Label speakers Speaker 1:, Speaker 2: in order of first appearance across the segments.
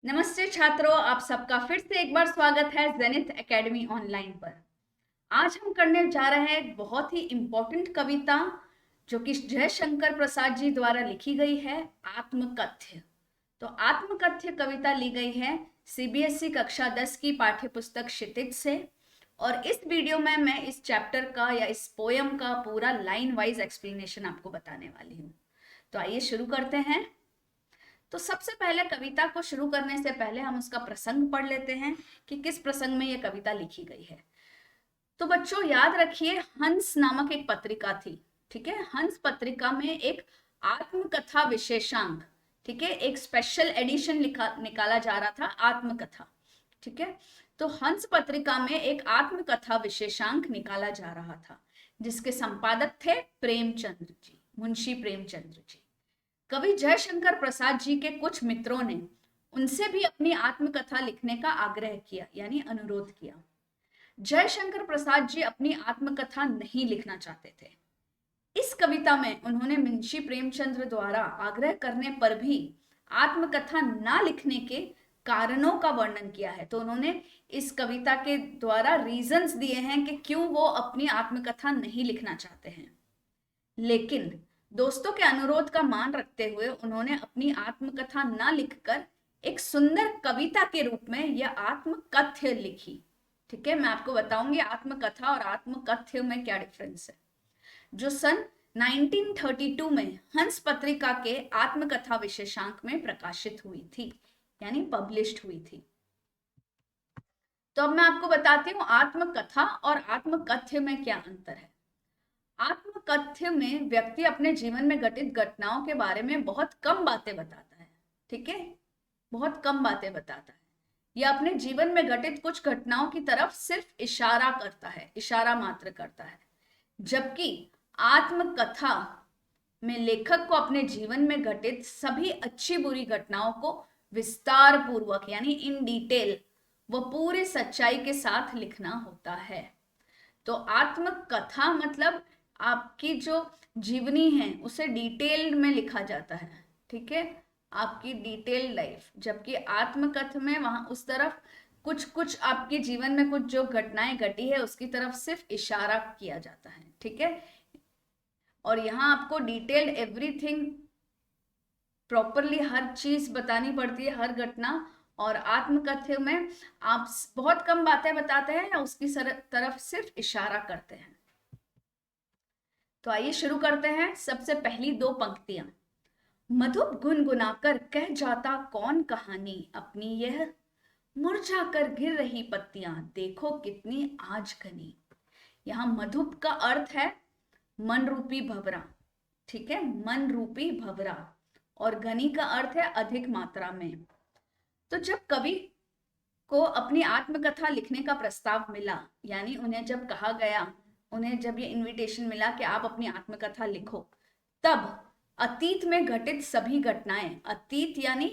Speaker 1: नमस्ते छात्रों, आप सबका फिर से एक बार स्वागत है जेनिथ एकेडमी ऑनलाइन पर। आज हम करने जा रहे हैं एक बहुत ही इम्पोर्टेंट कविता जो कि जयशंकर प्रसाद जी द्वारा लिखी गई है, आत्मकथ्य। तो आत्मकथ्य कविता ली गई है सीबीएसई कक्षा 10 की पाठ्य पुस्तक क्षितिज से। और इस वीडियो में मैं इस चैप्टर का या इस पोयम का पूरा लाइन वाइज एक्सप्लेनेशन आपको बताने वाली हूँ। तो आइए शुरू करते हैं। तो सबसे पहले कविता को शुरू करने से पहले हम उसका प्रसंग पढ़ लेते हैं कि किस प्रसंग में यह कविता लिखी गई है। तो बच्चों याद रखिए, हंस नामक एक पत्रिका थी। ठीक है, हंस पत्रिका में एक आत्मकथा विशेषांक, ठीक है, एक स्पेशल एडिशन निकाला जा रहा था, आत्मकथा। ठीक है, तो हंस पत्रिका में एक आत्मकथा विशेषांक निकाला जा रहा था जिसके संपादक थे प्रेमचंद्र जी, मुंशी प्रेमचंद्र जी। कवि जयशंकर प्रसाद जी के कुछ मित्रों ने उनसे भी अपनी आत्मकथा लिखने का आग्रह किया, यानी अनुरोध किया। जयशंकर प्रसाद जी अपनी आत्मकथा नहीं लिखना चाहते थे। इस कविता में उन्होंने मुंशी प्रेमचंद्र द्वारा आग्रह करने पर भी आत्मकथा ना लिखने के कारणों का वर्णन किया है। तो उन्होंने इस कविता के द्वारा रीजंस दिए हैं कि क्यों वो अपनी आत्मकथा नहीं लिखना चाहते हैं। लेकिन दोस्तों के अनुरोध का मान रखते हुए उन्होंने अपनी आत्मकथा न लिखकर एक सुंदर कविता के रूप में यह आत्मकथ्य लिखी। ठीक है, मैं आपको बताऊंगी आत्मकथा और आत्मकथ्य में क्या डिफरेंस है। जो सन 1932 में हंस पत्रिका के आत्मकथा विशेषांक में प्रकाशित हुई थी, यानी पब्लिश्ड हुई थी। तो अब मैं आपको बताती हूँ आत्मकथा और आत्मकथ्य में क्या अंतर है। आत्मकथ्य में व्यक्ति अपने जीवन में घटित घटनाओं के बारे में बहुत कम बातें बताता है। ठीक है, बहुत कम बातें बताता है। यह अपने जीवन में घटित कुछ घटनाओं की तरफ सिर्फ इशारा करता है, इशारा मात्र करता है। जबकि आत्मकथा में लेखक को अपने जीवन में घटित सभी अच्छी बुरी घटनाओं को विस्तार पूर्वक, यानी इन डिटेल व पूरी सच्चाई के साथ लिखना होता है। तो आत्मकथा मतलब आपकी जो जीवनी है उसे डिटेल में लिखा जाता है। ठीक है, आपकी डिटेल लाइफ। जबकि आत्मकथा में वहां उस तरफ कुछ कुछ आपके जीवन में कुछ जो घटनाएं घटी है उसकी तरफ सिर्फ इशारा किया जाता है। ठीक है, और यहाँ आपको डिटेल्ड एवरीथिंग प्रॉपरली हर चीज बतानी पड़ती है, हर घटना। और आत्मकथ्य में आप बहुत कम बातें बताते हैं या उसकी तरफ सिर्फ इशारा करते हैं। तो आइए शुरू करते हैं। सबसे पहली दो पंक्तियां। मधुप गुनगुनाकर कह जाता कौन कहानी अपनी यह, मुरझा कर गिर रही पत्तियां देखो कितनी आज घनी। यहाँ मधुप का अर्थ है मन रूपी भंवरा। ठीक है, मन रूपी भंवरा। और घनी का अर्थ है अधिक मात्रा में। तो जब कवि को अपनी आत्मकथा लिखने का प्रस्ताव मिला, यानी उन्हें जब कहा गया, उन्हें जब ये इनविटेशन मिला कि आप अपनी आत्मकथा लिखो, तब अतीत में घटित सभी घटनाएं, अतीत यानी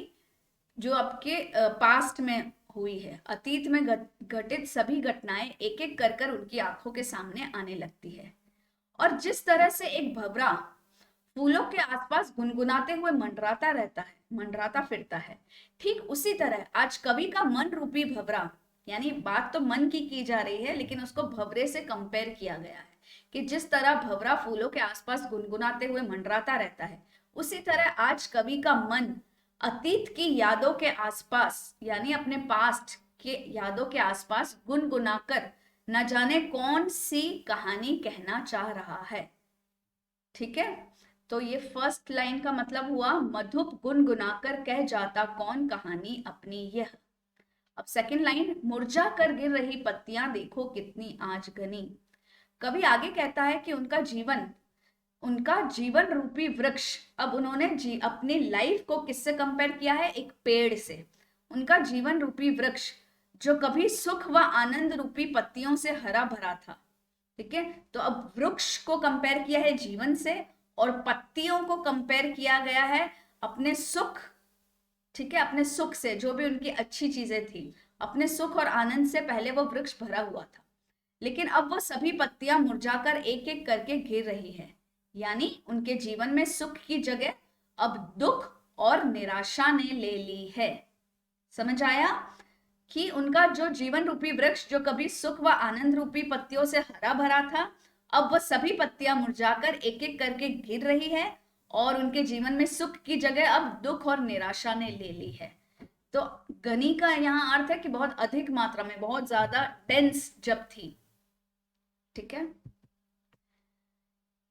Speaker 1: जो आपके पास्ट में हुई है, अतीत में घटित सभी घटनाएं एक एक कर कर उनकी आंखों के सामने आने लगती है। और जिस तरह से एक भंवरा फूलों के आसपास गुनगुनाते हुए मंडराता रहता है, मंडराता फिरता है, ठीक उसी तरह आज कवि का मन रूपी भंवरा, यानी बात तो मन की जा रही है लेकिन उसको भंवरे से कंपेयर किया गया है कि जिस तरह भंवरा फूलों के आसपास गुनगुनाते हुए मंडराता रहता है, उसी तरह आज कवि का मन अतीत की यादों के आसपास, यानी अपने पास्ट के यादों के आसपास गुनगुनाकर न जाने कौन सी कहानी कहना चाह रहा है। ठीक है, तो ये फर्स्ट लाइन का मतलब हुआ मधुप गुनगुनाकर कह जाता कौन कहानी अपनी यह। अब सेकंड लाइन, मुरझा कर गिर रही पत्तियां देखो कितनी आज घनी। कवि आगे कहता है कि उनका जीवन रूपी वृक्ष, अब उन्होंने अपनी लाइफ को किससे कंपेयर किया है, एक पेड़ से। उनका जीवन रूपी वृक्ष जो कभी सुख व आनंद रूपी पत्तियों से हरा भरा था। ठीक है, तो अब वृक्ष को कंपेयर किया है जीवन से और पत्तियों को कंपेयर किया गया है अपने सुख। ठीक है, अपने सुख से, जो भी उनकी अच्छी चीजें थी, अपने सुख और आनंद से पहले वो वृक्ष भरा हुआ था, लेकिन अब वो सभी पत्तियां मुरझाकर एक एक करके गिर रही है, यानी उनके जीवन में सुख की जगह अब दुख और निराशा ने ले ली है। समझ आया कि उनका जो जीवन रूपी वृक्ष जो कभी सुख व आनंद रूपी पत्तियों से हरा भरा था, अब वह सभी पत्तियां मुरझाकर एक एक करके गिर रही है और उनके जीवन में सुख की जगह अब दुख और निराशा ने ले ली है। तो घनी का यहाँ अर्थ है कि बहुत अधिक मात्रा में, बहुत ज्यादा डेंस जब थी। ठीक है।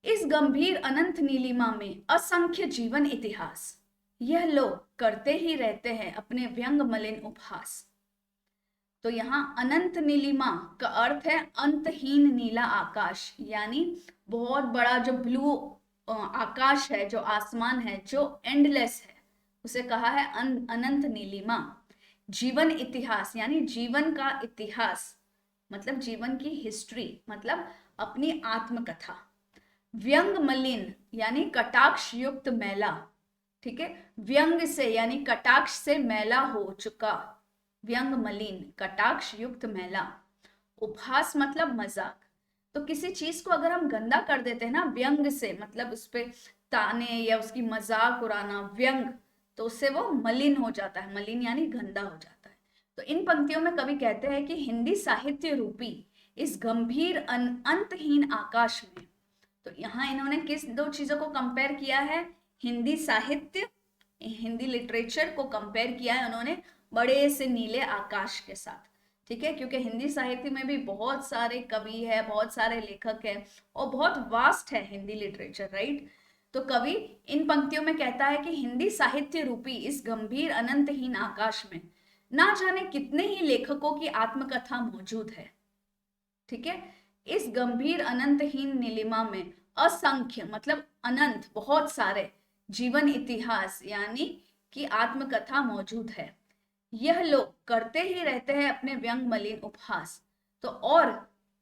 Speaker 1: इस गंभीर अनंत नीलिमा में असंख्य जीवन इतिहास, यह लोग करते ही रहते हैं अपने व्यंग मलिन उपहास। तो यहाँ अनंत नीलिमा का अर्थ है अंतहीन नीला आकाश, यानी बहुत बड़ा जो ब्लू आकाश है, जो आसमान है, जो एंडलेस है, उसे कहा है अनंत नीलिमा। जीवन इतिहास यानी जीवन का इतिहास, मतलब जीवन की हिस्ट्री, मतलब अपनी आत्मकथा। व्यंग मलिन यानी कटाक्ष युक्त मैला। ठीक है, व्यंग से यानी कटाक्ष से मैला हो चुका, व्यंग मलिन कटाक्ष युक्त मैला। उपहास मतलब मजाक। तो किसी चीज को अगर हम गंदा कर देते हैं ना व्यंग से, मतलब उस पे ताने या उसकी मजाक उड़ाना, व्यंग, तो उससे वो मलिन हो जाता है। मलिन यानी गंदा हो जाता है। तो इन पंक्तियों में कवि कहते हैं कि हिंदी साहित्य रूपी इस गंभीर अंतहीन आकाश में, तो यहाँ इन्होंने किस दो चीजों को कंपेयर किया है? हिंदी साहित्य, हिंदी लिटरेचर को कंपेयर किया है उन्होंने बड़े से नीले आकाश के साथ। ठीक है, क्योंकि हिंदी साहित्य में भी बहुत सारे कवि है, बहुत सारे लेखक है और बहुत वास्ट है हिंदी लिटरेचर, राइट। तो कवि इन पंक्तियों में कहता है कि हिंदी साहित्य रूपी इस गंभीर अनंतहीन आकाश में ना जाने कितने ही लेखकों की आत्मकथा मौजूद है। ठीक है, इस गंभीर अनंतहीन नीलिमा में असंख्य मतलब अनंत, बहुत सारे जीवन इतिहास यानी कि आत्मकथा मौजूद है। यह लोग करते ही रहते हैं अपने व्यंग मलिन उपहास। तो और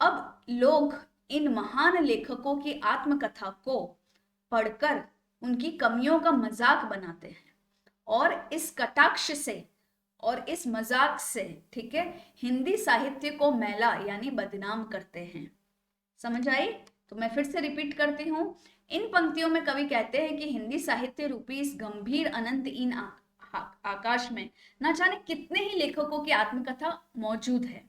Speaker 1: अब लोग इन महान लेखकों की आत्मकथा को पढ़कर उनकी कमियों का मजाक बनाते हैं और इस कटाक्ष से और इस मजाक से, ठीक है, हिंदी साहित्य को मैला यानी बदनाम करते हैं। समझ आई? तो मैं फिर से रिपीट करती हूँ। इन पंक्तियों में कवि कहते हैं कि हिंदी साहित्य रूपी इस गंभीर अनंतहीन आकाश में न जाने कितने ही लेखकों की आत्मकथा मौजूद है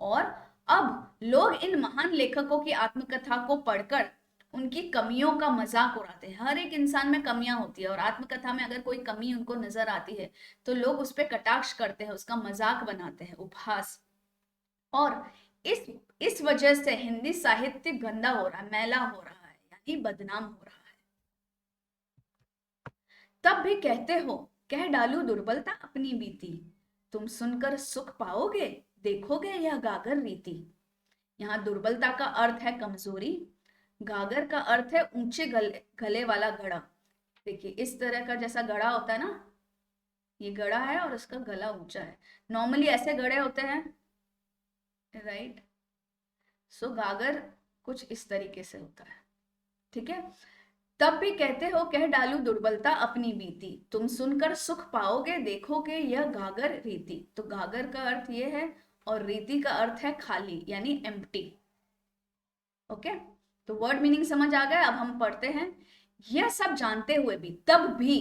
Speaker 1: और अब लोग इन महान लेखकों की आत्मकथा को पढ़कर उनकी कमियों का मजाक उड़ाते हैं। हर एक इंसान में कमियां होती है और आत्मकथा में अगर कोई कमी उनको नजर आती है तो लोग उस पर कटाक्ष करते हैं, उसका मजाक बनाते हैं, उपहास। और इस वजह से हिंदी साहित्य गंदा हो रहा है, मैला हो रहा है, यानी बदनाम हो रहा है। तब भी कहते हो कह डालू दुर्बलता अपनी बीती, तुम सुनकर सुख पाओगे देखोगे यह गागर रीति। यहाँ दुर्बलता का अर्थ है कमजोरी, गागर का अर्थ है ऊंचे गले वाला घड़ा। देखिए इस तरह का जैसा घड़ा होता है ना, ये घड़ा है और इसका गला ऊंचा है। नॉर्मली ऐसे घड़े होते हैं, राइट। सो गागर कुछ इस तरीके से होता है। ठीक है, तब भी कहते हो कह डालू दुर्बलता अपनी बीती, तुम सुनकर सुख पाओगे देखोगे यह गागर रीति। तो गागर का अर्थ ये है और रीति का अर्थ है खाली यानी एम्प्टी। ओके, तो वर्ड मीनिंग समझ आ गया। अब हम पढ़ते हैं। यह सब जानते हुए भी, तब भी,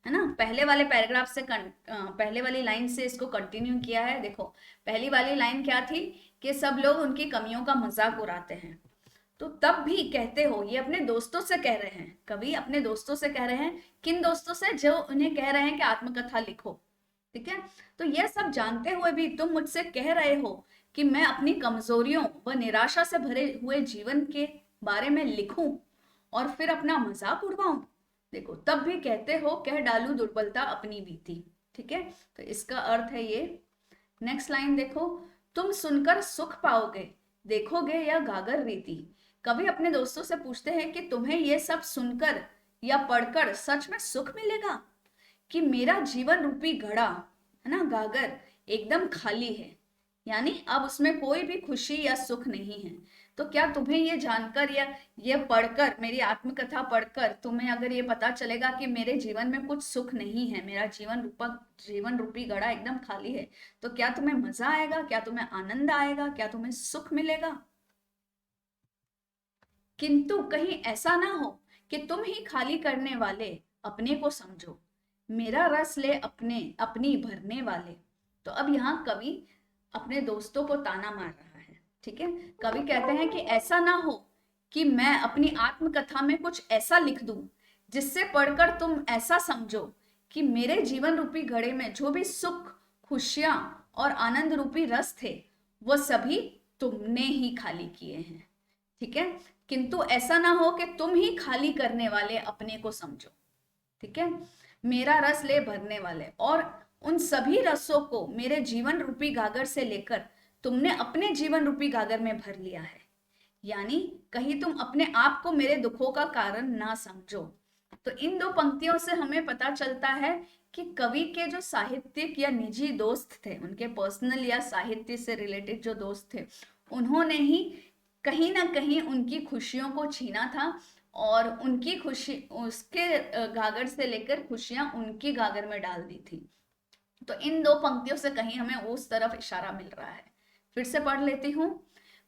Speaker 1: है ना, पहले वाले पैराग्राफ से पहले वाली लाइन से इसको कंटिन्यू किया है। देखो पहली वाली लाइन क्या थी कि सब लोग उनकी कमियों का मजाक उड़ाते हैं। तो तब भी कहते हो, ये अपने दोस्तों से कह रहे हैं, कवि अपने दोस्तों से कह रहे हैं। किन दोस्तों से? जो उन्हें कह रहे हैं कि आत्मकथा लिखो। ठीक है, तो यह सब जानते हुए भी तुम मुझसे कह रहे हो कि मैं अपनी कमजोरियों व निराशा से भरे हुए जीवन के बारे में लिखूं और फिर अपना मजाक उड़वाऊं। देखो तब भी कहते हो कह डालू दुर्बलता अपनी बीती। ठीक है, तो इसका अर्थ है ये। नेक्स्ट लाइन देखो, तुम सुनकर सुख पाओगे देखोगे या गागर रीति। कभी अपने दोस्तों से पूछते हैं कि तुम्हें ये सब सुनकर या पढ़कर सच में सुख मिलेगा कि मेरा जीवन रूपी घड़ा, है ना, गागर एकदम खाली है, यानी अब उसमें कोई भी खुशी या सुख नहीं है। तो क्या तुम्हें ये जानकर या ये पढ़कर, मेरी आत्मकथा पढ़कर तुम्हें अगर ये पता चलेगा कि मेरे जीवन में कुछ सुख नहीं है, मेरा जीवन रूपी घड़ा एकदम खाली है, तो क्या तुम्हें मजा आएगा? क्या तुम्हें आनंद आएगा? क्या तुम्हें सुख मिलेगा? किंतु कहीं ऐसा ना हो कि तुम ही खाली करने वाले अपने को समझो, मेरा रस ले अपने अपनी भरने वाले। तो अब यहाँ कवि अपने दोस्तों को ताना मार रहा है, ठीक है। कवि कहते हैं कि ऐसा ना हो कि मैं अपनी आत्मकथा में कुछ ऐसा लिख दूं जिससे पढ़कर तुम ऐसा समझो कि मेरे जीवन रूपी घड़े में जो भी सुख, खुशियां और आनंद रूपी रस थे वो सभी तुमने ही खाली किए हैं, ठीक है। किंतु ऐसा ना हो कि तुम ही खाली करने वाले अपने को समझो, ठीक है। मेरा रस ले भरने वाले, और उन सभी रसों को मेरे जीवन रूपी गागर से लेकर तुमने अपने जीवन रूपी गागर में भर लिया है। यानी कहीं तुम अपने आप को मेरे दुखों का कारण ना समझो। तो इन दो पंक्तियों से हमें पता चलता है कि कवि के जो साहित्यिक या निजी दोस्त थे, उनके पर्सनल या साहित्य से रिलेटेड जो दोस्त थे, उन्होंने ही कहीं ना कहीं उनकी खुशियों को छीना था, और उनकी खुशी उसके गागर से लेकर खुशियां उनकी गागर में डाल दी थी। तो इन दो पंक्तियों से कहीं हमें उस तरफ इशारा मिल रहा है। फिर से पढ़ लेती हूँ।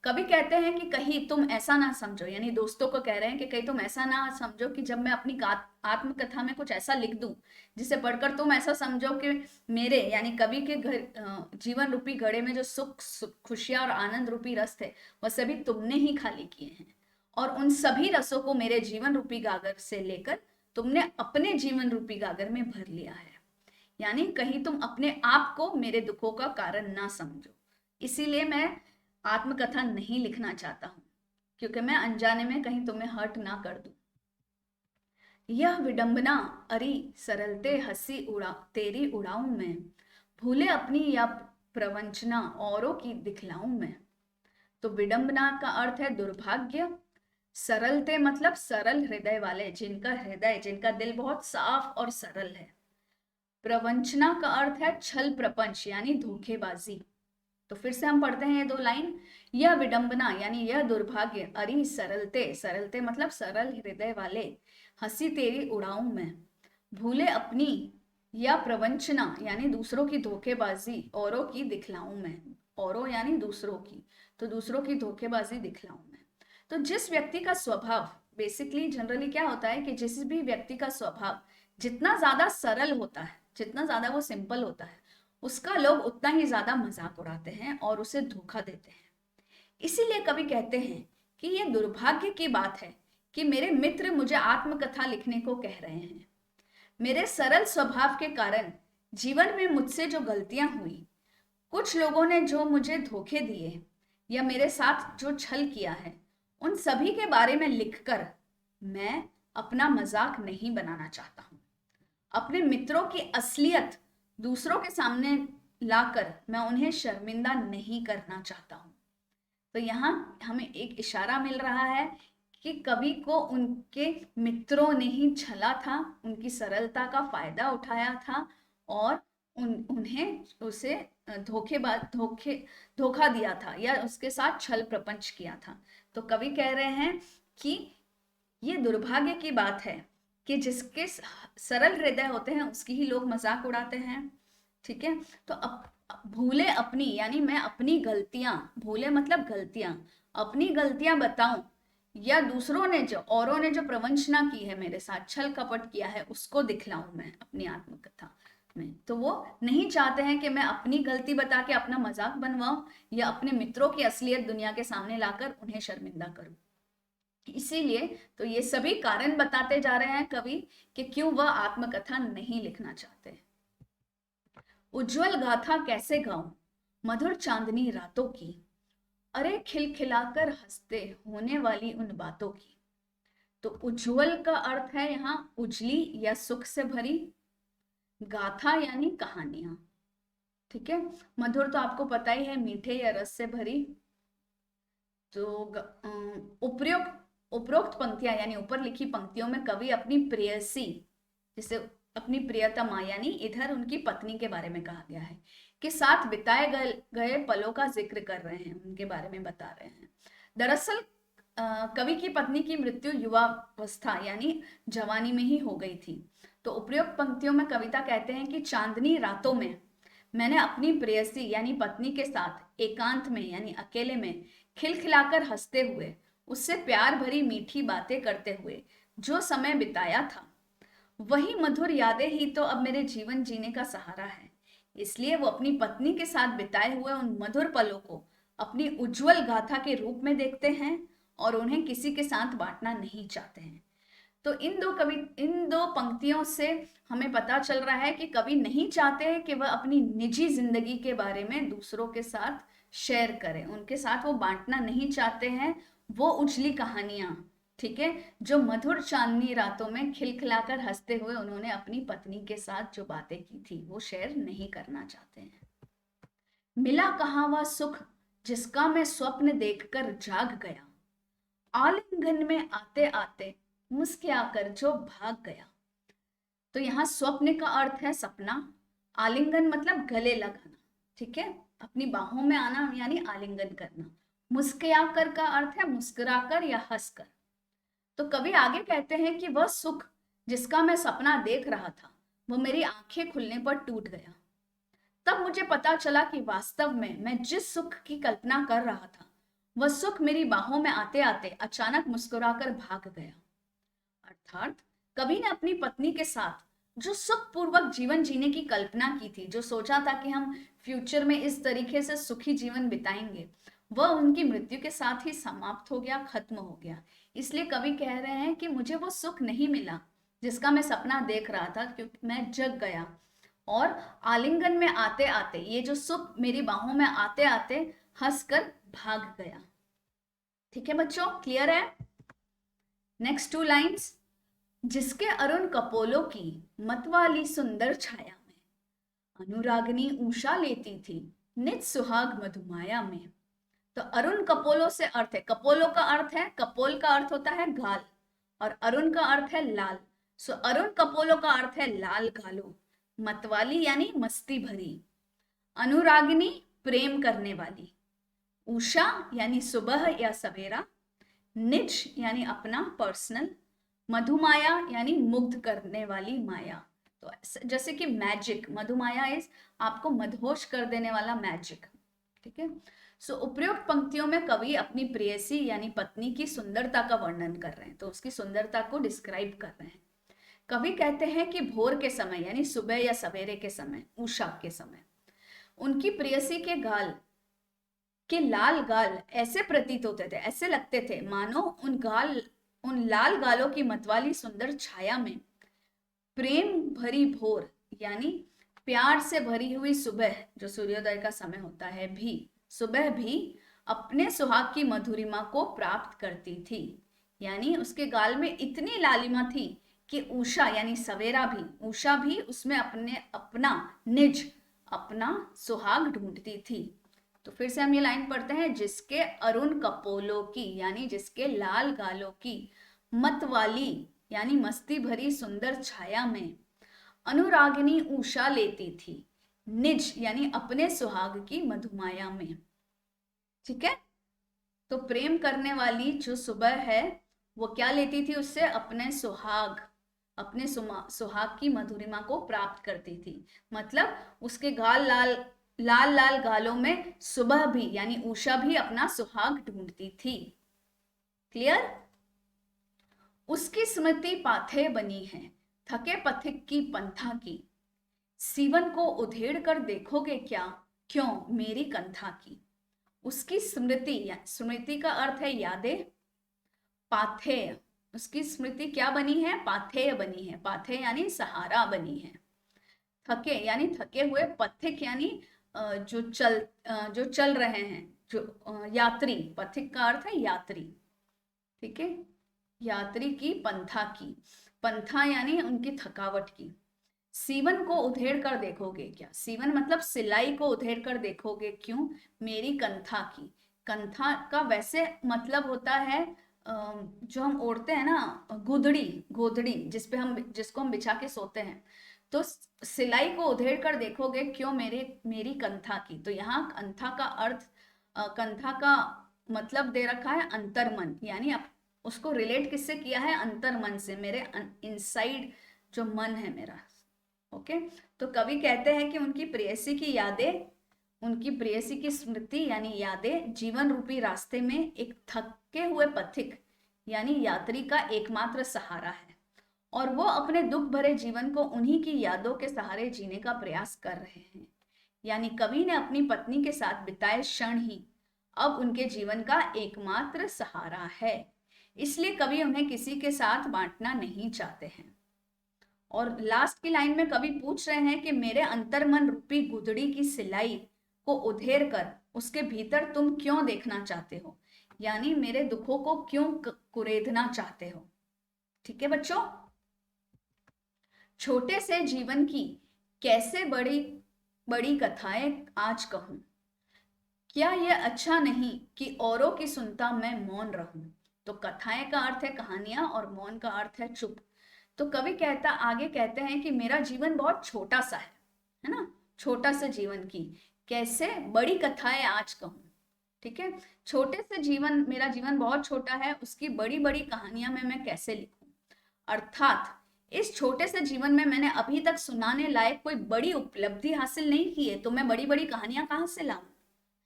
Speaker 1: कभी कहते हैं कि कहीं तुम ऐसा ना समझो, यानी दोस्तों को कह रहे हैं कि कहीं तुम ऐसा ना समझो कि जब मैं अपनी आत्मकथा में कुछ ऐसा लिख दूं जिसे पढ़कर तुम ऐसा समझो कि मेरे यानी कवि के जीवन रूपी घड़े में जो सुख, खुशियां और आनंद रूपी रस थे वह सभी तुमने ही खाली किए हैं, और उन सभी रसों को मेरे जीवन रूपी गागर से लेकर तुमने अपने जीवन रूपी गागर में भर लिया है। यानी कहीं तुम अपने आप को मेरे दुखों का कारण ना समझो। इसीलिए मैं आत्मकथा नहीं लिखना चाहता हूं, क्योंकि मैं अनजाने में कहीं तुम्हें हर्ट ना कर दूं। यह विडंबना अरी सरलते हंसी उड़ा तेरी उड़ाऊं मैं, भूले अपनी या प्रवंचना औरों की दिखलाऊं मैं। तो विडंबना का अर्थ है दुर्भाग्य। सरलते मतलब सरल हृदय वाले, जिनका हृदय, जिनका दिल बहुत साफ और सरल है। प्रवंचना का अर्थ है छल प्रपंच यानी धोखेबाजी। तो फिर से हम पढ़ते हैं ये दो लाइन। यह विडंबना यानी यह दुर्भाग्य, अरि सरलते, सरलते मतलब सरल हृदय वाले, हंसी तेरी उड़ाऊं मैं, भूले अपनी या प्रवंचना यानी दूसरों की धोखेबाजी औरों की दिखलाऊं मैं। औरों यानी दूसरों की, तो दूसरों की धोखेबाजी दिखलाऊं मैं। तो जिस व्यक्ति का स्वभाव, बेसिकली जनरली क्या होता है कि जिस भी व्यक्ति का स्वभाव जितना ज्यादा सरल होता है, जितना ज्यादा वो सिंपल होता है, उसका लोग उतना ही ज्यादा मजाक उड़ाते हैं और उसे धोखा देते हैं। इसीलिए कवि कहते हैं कि ये दुर्भाग्य की बात है कि मेरे मित्र मुझे आत्मकथा लिखने को कह रहे हैं। मेरे सरल स्वभाव के कारण जीवन में मुझसे जो गलतियां हुई, कुछ लोगों ने जो मुझे धोखे दिए या मेरे साथ जो छल किया है, उन सभी के बारे में लिखकर मैं अपना मजाक नहीं बनाना चाहता हूं। अपने मित्रों की असलियत दूसरों के सामने लाकर मैं उन्हें शर्मिंदा नहीं करना चाहता हूं। तो यहाँ हमें एक इशारा मिल रहा है कि कवि को उनके मित्रों ने ही छला था, उनकी सरलता का फायदा उठाया था, और उन्हें उसे धोखा दिया था या उसके साथ छल प्रपंच किया था। तो कवि कह रहे हैं कि ये दुर्भाग्य की बात है कि जिसके सरल हृदय होते हैं उसकी ही लोग मजाक उड़ाते हैं, ठीक है। तो भूले अपनी यानी मैं अपनी गलतियां, भूले मतलब गलतियां, अपनी गलतियां बताऊं या दूसरों ने जो, औरों ने जो प्रवंचना की है, मेरे साथ छल कपट किया है, उसको दिखलाऊं मैं अपनी आत्मकथा में। तो वो नहीं चाहते हैं कि मैं अपनी गलती बता के अपना मजाक बनवाऊं या अपने मित्रों की असलियत दुनिया के सामने लाकर उन्हें शर्मिंदा करूं। इसीलिए तो ये सभी कारण बताते जा रहे हैं कवि कि क्यों वह आत्मकथा नहीं लिखना चाहते। उज्जवल गाथा कैसे गाऊं मधुर चांदनी रातों की, अरे खिलखिलाकर हंसते होने वाली उन बातों की। तो उज्जवल का अर्थ है यहाँ उजली या सुख से भरी, गाथा यानी कहानियां, ठीक है। मधुर तो आपको पता ही है, मीठे या रस से भरी। तो उपयुक्त उपरोक्त पंक्तियां यानी ऊपर लिखी पंक्तियों में कवि अपनी प्रेयसी, जिसे अपनी प्रियतमा यानी इधर उनकी पत्नी के बारे में कहा गया है, के साथ बिताए गए पलों का जिक्र कर रहे हैं, उनके बारे में बता रहे हैं। दरअसल कवि की पत्नी की मृत्यु युवावस्था यानी जवानी में ही हो गई थी। तो उपयुक्त पंक्तियों में कविता कहते हैं कि चांदनी रातों में मैंने अपनी प्रेयसी यानी पत्नी के साथ एकांत में यानी अकेले में खिलखिलाकर हंसते हुए, उससे प्यार भरी मीठी बातें करते हुए जो समय बिताया था, वही मधुर यादें ही तो अब मेरे जीवन जीने का सहारा है। इसलिए वो अपनी पत्नी के साथ बिताए हुए उन मधुर पलों को अपनी उज्जवल गाथा के रूप में देखते हैं और उन्हें किसी के साथ बांटना नहीं चाहते हैं। तो इन दो पंक्तियों से हमें पता चल रहा है कि कवि नहीं चाहते हैं कि वह अपनी निजी जिंदगी के बारे में दूसरों के साथ शेयर करें, उनके साथ वो बांटना नहीं चाहते हैं। वो उजली कहानियां, ठीक है, जो मधुर चांदनी रातों में खिलखिलाकर हंसते हुए उन्होंने अपनी पत्नी के साथ जो बातें की थी वो शेयर नहीं करना चाहते हैं। मिला कहाँ वह सुख जिसका मैं स्वप्न देखकर जाग गया, आलिंगन में आते आते मुस्कुराकर जो भाग गया। तो यहाँ स्वप्न का अर्थ है सपना, आलिंगन मतलब गले लगाना, ठीक है, अपनी बाहों में आना यानी आलिंगन करना। मुस्कुराकर का अर्थ है मुस्कुराकर या हंसकर। तो कवि आगे कहते हैं कि वह सुख जिसका मैं सपना देख रहा था वो मेरी आंखें खुलने पर टूट गया। तब मुझे पता चला कि वास्तव में मैं जिस सुख की कल्पना कर रहा था वह सुख मेरी बाहों में आते आते अचानक मुस्कुराकर भाग गया। अर्थात कवि ने अपनी पत्नी के साथ जो सुखपूर्वक जीवन जीने की कल्पना की थी, जो सोचा था कि हम फ्यूचर में इस तरीके से सुखी जीवन बिताएंगे, वह उनकी मृत्यु के साथ ही समाप्त हो गया, खत्म हो गया। इसलिए कवि कह रहे हैं कि मुझे वो सुख नहीं मिला जिसका मैं सपना देख रहा था, क्योंकि मैं जग गया और आलिंगन में आते आते ये जो सुख मेरी बाहों में आते आते हंसकर भाग गया। ठीक है बच्चों, क्लियर है? Next 2 lines. जिसके अरुण कपोलों की मतवाली सुंदर छाया में अनुरागिनी उषा लेती थी निज सुहाग मधुमाया में। तो अरुण कपोलों से अर्थ है, कपोलों का अर्थ है, कपोल का अर्थ होता है गाल और अरुण का अर्थ है लाल। सो अरुण कपोलों का अर्थ है लाल गालों, मतवाली यानी मस्ती भरी, अनुरागिनी प्रेम करने वाली, उषा यानी सुबह या सवेरा, निज यानी अपना पर्सनल, मधुमाया यानी मुग्ध करने वाली माया। तो जैसे कि मैजिक, मधुमाया इज आपको मदहोश कर देने वाला मैजिक, ठीक है। सो उपयुक्त पंक्तियों में कवि अपनी प्रेयसी यानी पत्नी की सुंदरता का वर्णन कर रहे हैं, तो उसकी सुंदरता को डिस्क्राइब कर रहे हैं। कवि कहते हैं कि भोर के समय यानी सुबह या सवेरे के समय, उषा के समय, उनकी प्रेयसी के गाल के लाल गाल ऐसे प्रतीत होते थे, ऐसे लगते थे मानो उन लाल गालों की मतवाली सुंदर छाया में प्रेम भरी भोर यानी प्यार से भरी हुई सुबह, जो सूर्योदय का समय होता है, भी सुबह भी अपने सुहाग की मधुरिमा को प्राप्त करती थी। यानी उसके गाल में इतनी लालिमा थी कि उषा यानी सवेरा भी, उषा भी उसमें अपना निज, अपना सुहाग ढूंढती थी। तो फिर से हम ये लाइन पढ़ते हैं। जिसके अरुण कपोलों की यानी जिसके लाल गालों की मतवाली यानी मस्ती भरी सुंदर छाया में अनुरागिनी उषा लेती थी निज यानी अपने सुहाग की मधुमाया में। ठीक है, तो प्रेम करने वाली जो सुबह है वो क्या लेती थी उससे? अपने सुहाग, अपने सुहाग की मधुरिमा को प्राप्त करती थी। मतलब उसके लाल लाल गालों में सुबह भी यानी उषा भी अपना सुहाग ढूंढती थी। क्लियर? उसकी स्मृति पाथेय बनी है थके पथिक की पंथा की, सीवन को उधेड़ कर देखोगे क्या क्यों मेरी कंथा की। उसकी स्मृति, स्मृति का अर्थ है यादें, पाथेय, उसकी स्मृति क्या बनी है? पाथेय बनी है। पाथेय यानी सहारा बनी है। थके यानी थके हुए, पथिक यानी जो चल रहे हैं, जो यात्री, पथिक का अर्थ है यात्री, ठीक है, यात्री की पंथा की, पंथा यानी उनकी थकावट की। सीवन को उधेड़ कर देखोगे क्या, सीवन मतलब सिलाई को उधेड़ कर देखोगे क्यों मेरी कंथा की। कंथा का वैसे मतलब होता है जो हम ओढ़ते हैं ना, गोधड़ी, गोधड़ी जिसको हम बिछा के सोते हैं। तो सिलाई को उधेड़ कर देखोगे क्यों मेरी कंथा की। तो यहाँ कंथा का अर्थ, कंथा का मतलब दे रखा है अंतर्मन, यानी उसको रिलेट किससे किया है? अंतर्मन से, मेरे इनसाइड जो मन है मेरा। ओके, तो कवि कहते हैं कि उनकी प्रेयसी की यादें, उनकी प्रेयसी की स्मृति यानी यादें जीवन रूपी रास्ते में एक थके हुए पथिक यानी यात्री का एकमात्र सहारा है। और वो अपने दुख भरे जीवन को उन्हीं की यादों के सहारे जीने का प्रयास कर रहे हैं। यानी कवि ने अपनी पत्नी के साथ बिताए क्षण ही अब उनके जीवन का एकमात्र सहारा है, इसलिए कवि उन्हें किसी के साथ बांटना नहीं चाहते हैं। और लास्ट की लाइन में कवि पूछ रहे हैं कि मेरे अंतर्मन रूपी गुदड़ी की सिलाई को उधेर कर उसके भीतर तुम क्यों देखना चाहते हो, यानी मेरे दुखों को क्यों कुरेदना चाहते हो। ठीक है बच्चों, छोटे से जीवन की कैसे बड़ी बड़ी कथाएं आज कहूं, क्या यह अच्छा नहीं कि औरों की सुनता मैं मौन रहूं। तो कथाएं का अर्थ है कहानियां और मौन का अर्थ है चुप। तो कवि आगे कहते हैं कि मेरा जीवन बहुत छोटा सा है ना, छोटा सा जीवन की कैसे बड़ी कथाएं आज कहूं। ठीक है, छोटे से जीवन, मेरा जीवन बहुत छोटा है, उसकी बड़ी बड़ी कहानियां मैं कैसे लिखूं। अर्थात इस छोटे से जीवन में मैंने अभी तक सुनाने लायक कोई बड़ी उपलब्धि हासिल नहीं की है, तो मैं बड़ी बड़ी कहानियां कहां से लाऊं,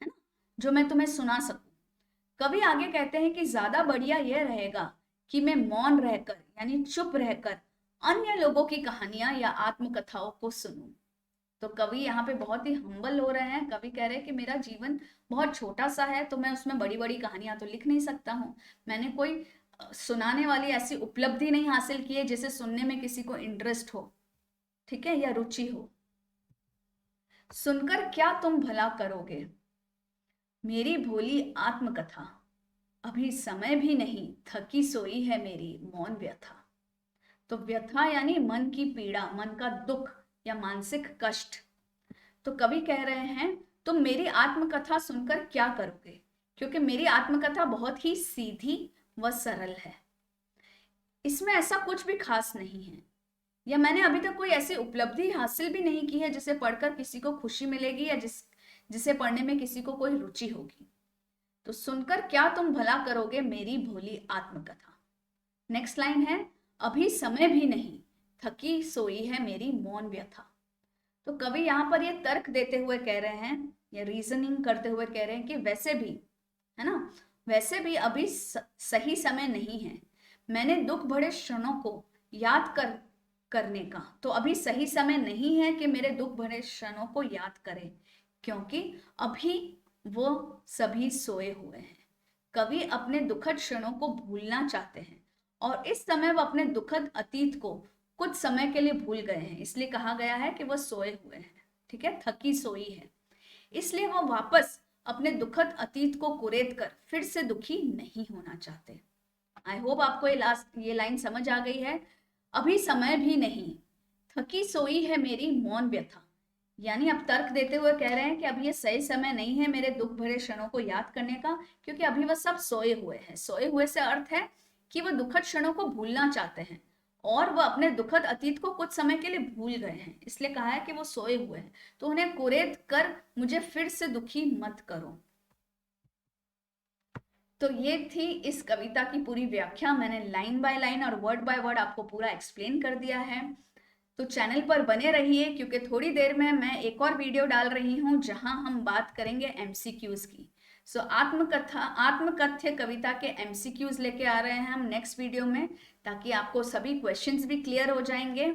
Speaker 1: है ना, जो मैं तुम्हें सुना सकूं। कवि आगे कहते हैं कि ज्यादा बढ़िया यह रहेगा कि मैं मौन रहकर यानी चुप रहकर अन्य लोगों की कहानियां या आत्मकथाओं को सुनूं। तो कवि यहाँ पे बहुत ही हम्बल हो रहे हैं। कवि कह रहे हैं कि मेरा जीवन बहुत छोटा सा है, तो मैं उसमें बड़ी बड़ी कहानियां तो लिख नहीं सकता हूँ। मैंने कोई सुनाने वाली ऐसी उपलब्धि नहीं हासिल की है जिसे सुनने में किसी को इंटरेस्ट हो, ठीक है, या रुचि हो। सुनकर क्या तुम भला करोगे मेरी भोली आत्मकथा, अभी समय भी नहीं थकी सोई है मेरी मौन व्यथा। तो व्यथा यानी मन की पीड़ा, मन का दुख या मानसिक कष्ट। तो कवि कह रहे हैं तुम मेरी आत्मकथा सुनकर क्या करोगे, क्योंकि मेरी आत्मकथा बहुत ही सीधी व सरल है, इसमें ऐसा कुछ भी खास नहीं है, या मैंने अभी तक कोई ऐसी उपलब्धि हासिल भी नहीं की है जिसे पढ़कर किसी को खुशी मिलेगी या जिसे पढ़ने में किसी को कोई रुचि होगी। तो सुनकर क्या तुम भला करोगे मेरी भोली आत्मकथा। नेक्स्ट लाइन है अभी समय भी नहीं थकी सोई है मेरी मौन व्यथा। तो कवि यहाँ पर ये तर्क देते हुए कह रहे हैं या रीजनिंग करते हुए कह रहे हैं कि वैसे भी, है ना, वैसे भी अभी सही समय नहीं है मैंने दुख भरे क्षणों को याद करने का। तो अभी सही समय नहीं है कि मेरे दुख भरे क्षणों को याद करें, क्योंकि अभी वो सभी सोए हुए हैं। कवि अपने दुखद क्षणों को भूलना चाहते हैं और इस समय वो अपने दुखद अतीत को कुछ समय के लिए भूल गए हैं, इसलिए कहा गया है कि वो सोए हुए हैं। ठीक है, थकी सोई है, इसलिए वो वापस अपने दुखद अतीत को कुरेद कर फिर से दुखी नहीं होना चाहते। आई होप आपको ये लाइन समझ आ गई है। अभी समय भी नहीं थकी सोई है मेरी मौन व्यथा, यानी अब तर्क देते हुए कह रहे हैं कि अब ये सही समय नहीं है मेरे दुख भरे क्षणों को याद करने का, क्योंकि अभी वह सब सोए हुए हैं। सोए हुए से अर्थ है कि वह दुखद क्षणों को भूलना चाहते हैं और वह अपने दुखद अतीत को कुछ समय के लिए भूल गए हैं, इसलिए कहा है कि वो सोए हुए हैं। तो उन्हें कुरेद कर मुझे फिर से दुखी मत करो। तो ये थी इस कविता की पूरी व्याख्या। मैंने लाइन बाय लाइन और वर्ड बाय वर्ड आपको पूरा एक्सप्लेन कर दिया है। तो चैनल पर बने रहिए, क्योंकि थोड़ी देर में मैं एक और वीडियो डाल रही हूँ जहां हम बात करेंगे एमसीक्यूज की। सो आत्मकथ्य कविता के एमसीक्यूज लेके आ रहे हैं हम नेक्स्ट वीडियो में, ताकि आपको सभी क्वेश्चंस भी क्लियर हो जाएंगे।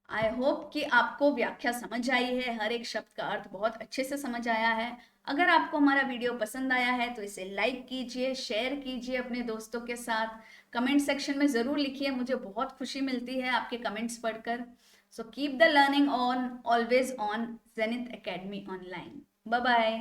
Speaker 1: आई होप कि आपको व्याख्या समझ आई है, हर एक शब्द का अर्थ बहुत अच्छे से समझ आया है। अगर आपको हमारा वीडियो पसंद आया है तो इसे लाइक कीजिए, शेयर कीजिए अपने दोस्तों के साथ। कमेंट सेक्शन में ज़रूर लिखिए, मुझे बहुत खुशी मिलती है आपके कमेंट्स पढ़कर। So keep the learning on, always on Zenith Academy online. Bye bye.